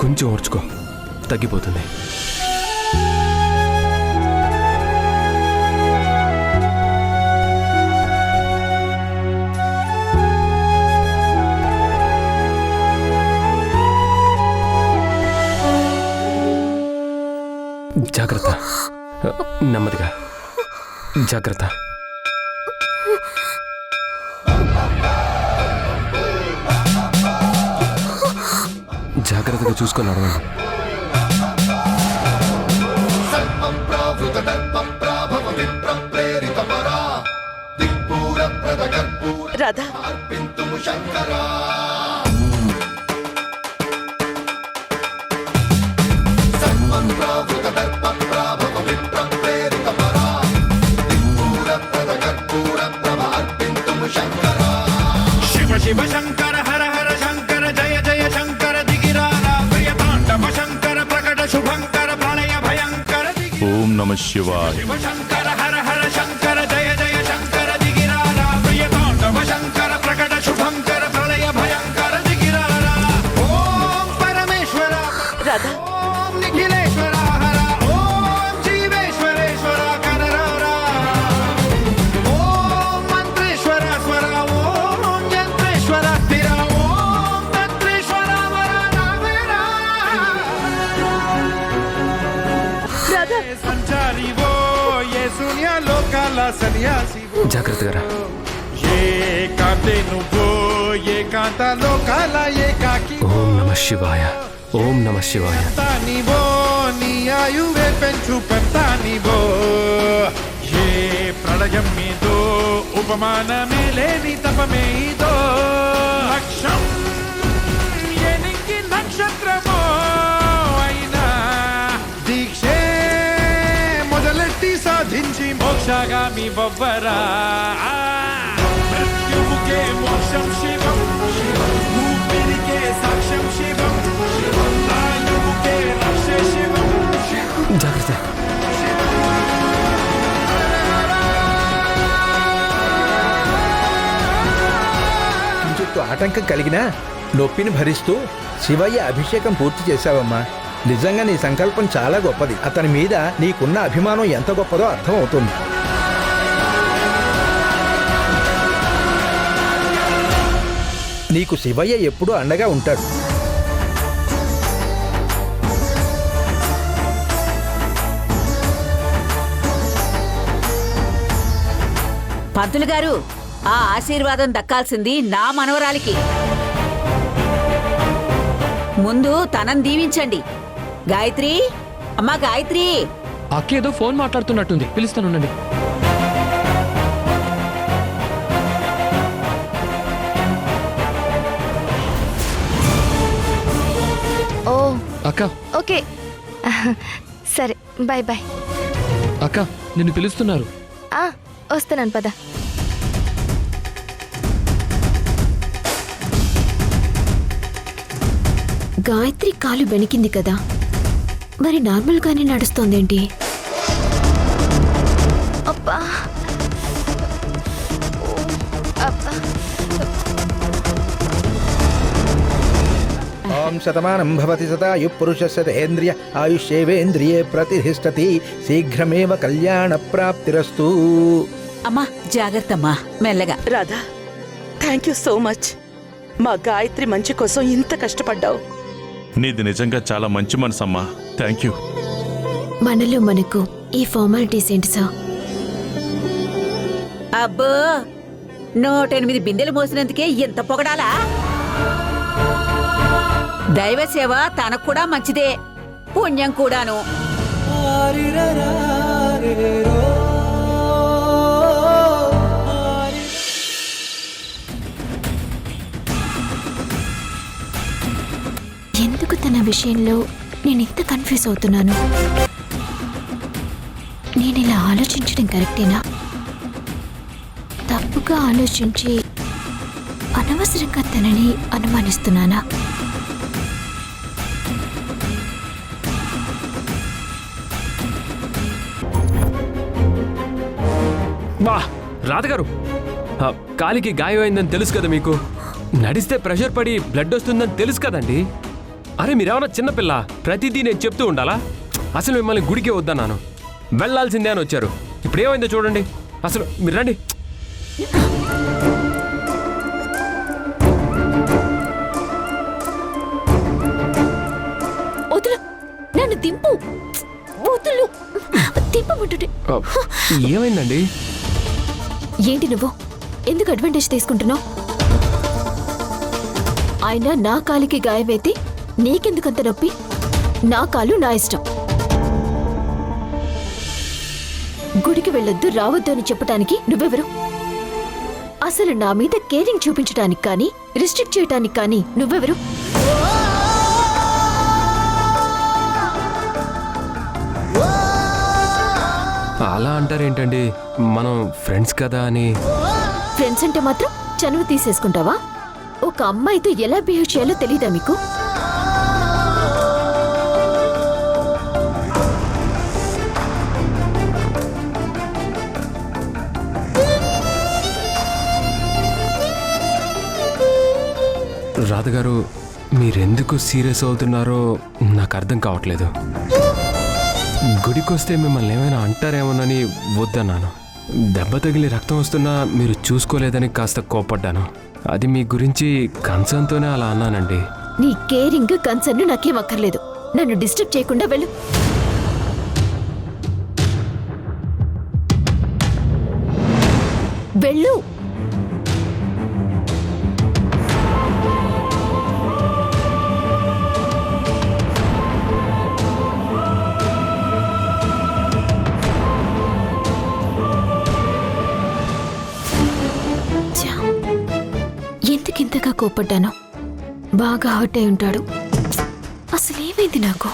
కొంచెం ఓర్చుకో, తగ్గిపోతుంది. జాగ్రత్త, నెమ్మదిగా, జాగ్రత్త. జాగ్రత్తగా చూసుకొని నడవండి. రాధా, శివ శివ శంకర హర హర శంకర జయ జయ శంకర దిగిరారా ప్రియతాండవ శంకర ప్రకట శుభంకర ప్రళయ భయంకర. ఓం నమ శివాయ. శివ శంకర హర హర శంకర జయ జయ శంకర దిగిరారా ప్రియతాండవ శంకర ప్రకట శుభంకర ప్రళయ భయంకర దిగిరారా. ఓం పరమేశ్వర రాధా, ఓం నిఖిలేశ్వర హర ఓం జీవేశ్వరేశ్వర కరరారా. ఓం మంత్రేశ్వర స్వర ఓం యంత్రేశ్వర స్థిర ఓం తంత్రేశ్వర వర నావేరా. రాధా, సంచారి ఓ ఏ శూన్య లోకాల సన్యాసి ఓ. జాగ్రత్తగా రా. ఏకాంతే నువ్వో ఏకాంత లోకాల ఏకాకి. ఓం నమ శివాయ, ఓం నమ శివాయ. నీవో నీ ఆయువే పెంచు పెంతానివో. ఏ ప్రళయం మీదో ఉపమానమే లేని తపమే ఇదో. లక్ష్యం ఎనికి నక్షత్రమో అయినా దీక్షే మొదలెట్టి సాధించి మోక్షగామి బొవ్వరా. మృత్యువుకే మోక్షం శివం, ఊపిరికే సాక్ష్యం శివం, ఆయువుకే రక్ష శివం. జాగ్రత్త. కించిత్తు ఆటంకం కలిగినా నొప్పిని భరిస్తూ శివయ్య అభిషేకం పూర్తి చేశావమ్మా. నిజంగా నీ సంకల్పం చాలా గొప్పది. అతని మీద నీకున్న అభిమానం ఎంత గొప్పదో అర్థం అవుతుంది. నీకు శివయ్య ఎప్పుడూ అండగా ఉంటాడు. పంతులు గారు, ఆ ఆశీర్వాదం దక్కాల్సింది నా మనవరాలికి. ముందు తనని దీవించండి. గాయత్రి, అమ్మా గాయత్రి. అక్కేదో ఫోన్ మాట్లాడుతున్నట్టుంది, పిలుస్తానుండండి. ఓ అక్క. ఓకే, సరే, బాయ్ బాయ్. అక్క, నిన్ను పిలుస్తున్నారు. వస్తున్నాను, పద. గాయత్రి కాలు బెణికింది కదా, మరి నార్మల్గానే నడుస్తోందేంటి? అబ్బా, అబ్బా. ఓం శతమానం భవతి శతాయు పురుషస్య తేంద్రియ ఆయుష్యేవేంద్రియే ప్రతిష్ఠతి. శీఘ్రమేవ కళ్యాణ ప్రాప్తిరస్తు. అమ్మా జాగ్రత్తమ్మా, మెల్లగా. Radha, thank you so much. మా గాయత్రి మంచి కోసం ఇంత కష్టపడ్డావు. నీది నిజంగా చాలా మంచి మనసమ్మా. Thank you. మనలో మనకు ఈ ఫార్మాలిటీస్ ఏంటి సార్? అబ్బో, 108 బిందెలు మోసినందుకే ఎంత పొగడాలా? దైవ సేవ తనకు కూడా మంచిదే, పుణ్యం కూడాను. ఎందుకు తన విషయంలో నేను ఇంత కన్ఫ్యూజ్ అవుతున్నాను? నేను ఇలా ఆలోచించడం కరెక్టేనా? తప్పుగా ఆలోచించి అనవసరంగా తనని అనుమానిస్తున్నానా? బా రాధగారు, కాలికి గాయం అయిందని తెలుసు కదా మీకు. నడిస్తే ప్రెషర్ పడి బ్లడ్ వస్తుందని తెలుసు కదండి. అరే మీరేమన్నా చిన్నపిల్ల, ప్రతిదీ నేను చెప్తూ ఉండాలా? అసలు మిమ్మల్ని గుడికే వద్దన్నాను, వెళ్ళాల్సిందే అని వచ్చారు. ఇప్పుడు ఏమైందో చూడండి. అసలు మీరు రండి. వదులు, నన్ను దింపు. వదులు, దింపమంటుంటే. ఏమైందండి? ఏంటి నువ్వు ఎందుకు అడ్వాంటేజ్ తీసుకుంటున్నావు? అయినా నా కాలికి గాయమైతే నీకెందుకంత నొప్పి? నా కాలు నా ఇష్టం. గుడికి వెళ్ళొద్దు రావద్దు అని చెప్పటానికి నువ్వెవరు? అసలు నా మీద కేరింగ్ చూపించడానికి కానీ రిస్ట్రిక్ట్ చేయటానికి కానీ నువ్వెవరు? అలా అంటారేంటండి? మనం ఫ్రెండ్స్ కదా అని. ఫ్రెండ్స్ అంటే మాత్రం చనువు తీసేసుకుంటావా? ఒక అమ్మాయితో ఎలా బిహేవ్ చేయాలో తెలీదా మీకు? రాధగారు, మీరెందుకు సీరియస్ అవుతున్నారో నాకు అర్థం కావట్లేదు. గుడికొస్తే మిమ్మల్ని ఏమైనా అంటారేమోనని వద్దన్నాను. దెబ్బ తగిలి రక్తం వస్తున్నా మీరు చూసుకోలేదని కాస్త కోపడ్డాను. అది మీ గురించి కన్సర్న్తోనే అలా అన్నానండి. నీ కేరింగ్ కన్సర్న్ నాకేం అక్కర్లేదు. నన్ను డిస్టర్బ్ చేయకుండా వెళ్ళు. వెళ్ళు. ఎందుకింతగా కోపడ్డాను? బాగా హర్ట్ అయి ఉంటాడు. అసలేమైంది నాకు?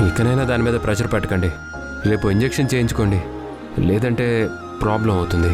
ఇకనైనా దాని మీద ప్రెషర్ పెట్టకండి. రేపు ఇంజెక్షన్ చేయించుకోండి, లేదంటే ప్రాబ్లం అవుతుంది.